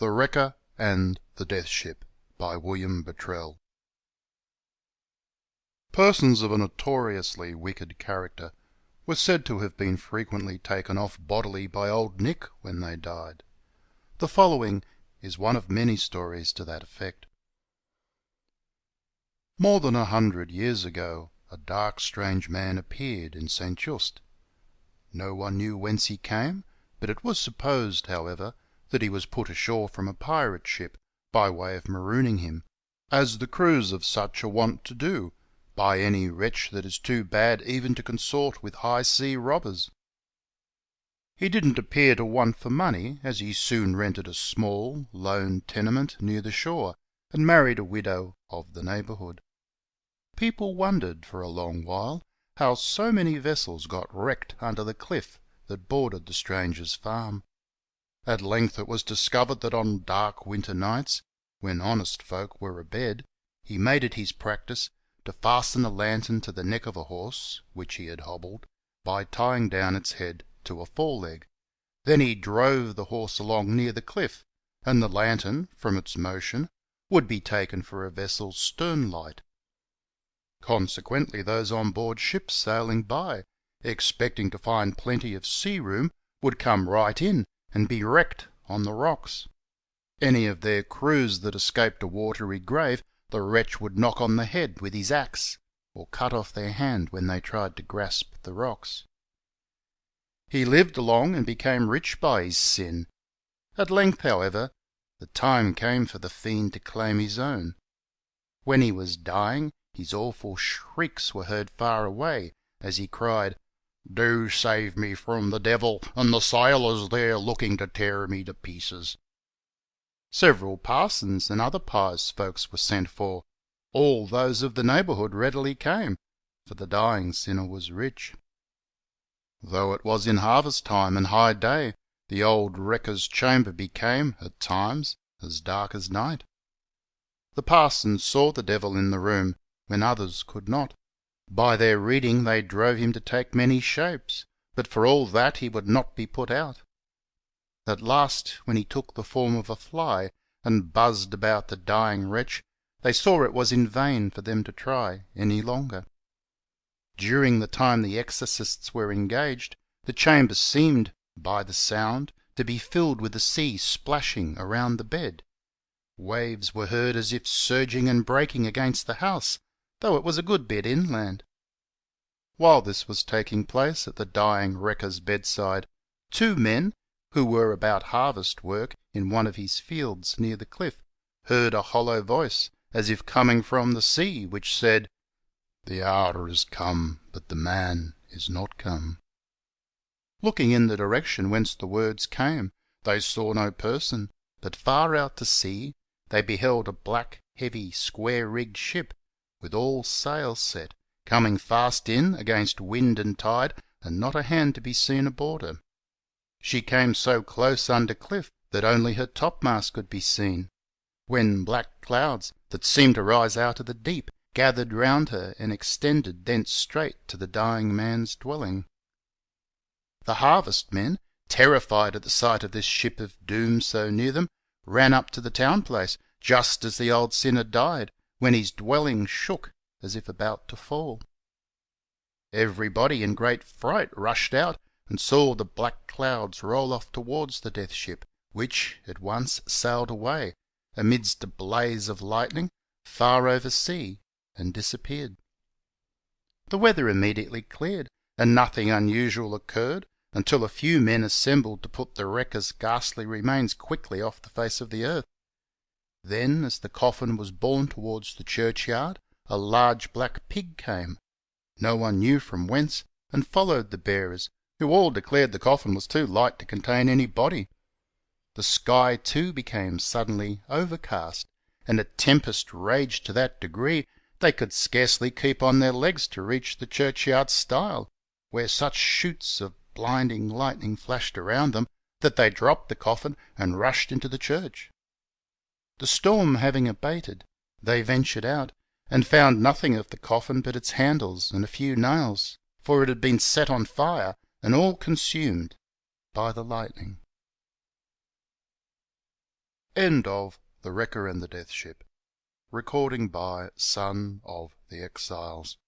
The Wrecker and the Death Ship by William Bottrell. Persons of a notoriously wicked character were said to have been frequently taken off bodily by Old Nick when they died. The following is one of many stories to that effect. More than 100 years ago a dark strange man appeared in St. Just. No one knew whence he came, but it was supposed, however, that he was put ashore from a pirate ship by way of marooning him, as the crews of such are wont to do, by any wretch that is too bad even to consort with high sea robbers. He didn't appear to want for money, as he soon rented a small, lone tenement near the shore, and married a widow of the neighbourhood. People wondered for a long while how so many vessels got wrecked under the cliff that bordered the stranger's farm. At length it was discovered that on dark winter nights, when honest folk were abed, he made it his practice to fasten a lantern to the neck of a horse which he had hobbled, by tying down its head to a foreleg. Then he drove the horse along near the cliff, and the lantern, from its motion, would be taken for a vessel's stern light. Consequently those on board ships sailing by, expecting to find plenty of sea room, would come right in and be wrecked on the rocks. Any of their crews that escaped a watery grave the wretch would knock on the head with his axe, or cut off their hand when they tried to grasp the rocks. He lived along and became rich by his sin. At length, however, the time came for the fiend to claim his own. When he was dying, his awful shrieks were heard far away, as he cried, "Do save me from the devil, and the sailors there looking to tear me to pieces." Several parsons and other pious folks were sent for. All those of the neighbourhood readily came, for the dying sinner was rich. Though it was in harvest time and high day, the old wrecker's chamber became, at times, as dark as night. The parsons saw the devil in the room when others could not. By their reading they drove him to take many shapes, but for all that he would not be put out. At last, when he took the form of a fly and buzzed about the dying wretch, they saw it was in vain for them to try any longer. During the time the exorcists were engaged, the chamber seemed, by the sound, to be filled with the sea splashing around the bed. Waves were heard as if surging and breaking against the house, though it was a good bit inland. While this was taking place at the dying wrecker's bedside, two men, who were about harvest work in one of his fields near the cliff, heard a hollow voice, as if coming from the sea, which said, "The hour is come, but the man is not come." Looking in the direction whence the words came, they saw no person, but far out to sea they beheld a black, heavy, square-rigged ship, with all sail set, coming fast in against wind and tide, and not a hand to be seen aboard her. She came so close under cliff that only her topmast could be seen, when black clouds, that seemed to rise out of the deep, gathered round her and extended thence straight to the dying man's dwelling. The harvest men, terrified at the sight of this ship of doom so near them, ran up to the town place just as the old sinner died, when his dwelling shook as if about to fall. Everybody in great fright rushed out and saw the black clouds roll off towards the death ship, which at once sailed away, amidst a blaze of lightning, far over sea, and disappeared. The weather immediately cleared, and nothing unusual occurred until a few men assembled to put the wrecker's ghastly remains quickly off the face of the earth. Then, as the coffin was borne towards the churchyard, a large black pig came, no one knew from whence, and followed the bearers, who all declared the coffin was too light to contain any body. The sky, too, became suddenly overcast, and a tempest raged to that degree they could scarcely keep on their legs to reach the churchyard stile, where such shoots of blinding lightning flashed around them that they dropped the coffin and rushed into the church. The storm having abated, they ventured out, and found nothing of the coffin but its handles and a few nails, for it had been set on fire and all consumed by the lightning. End of The Wrecker and the Death Ship. Recording by Son of the Exiles.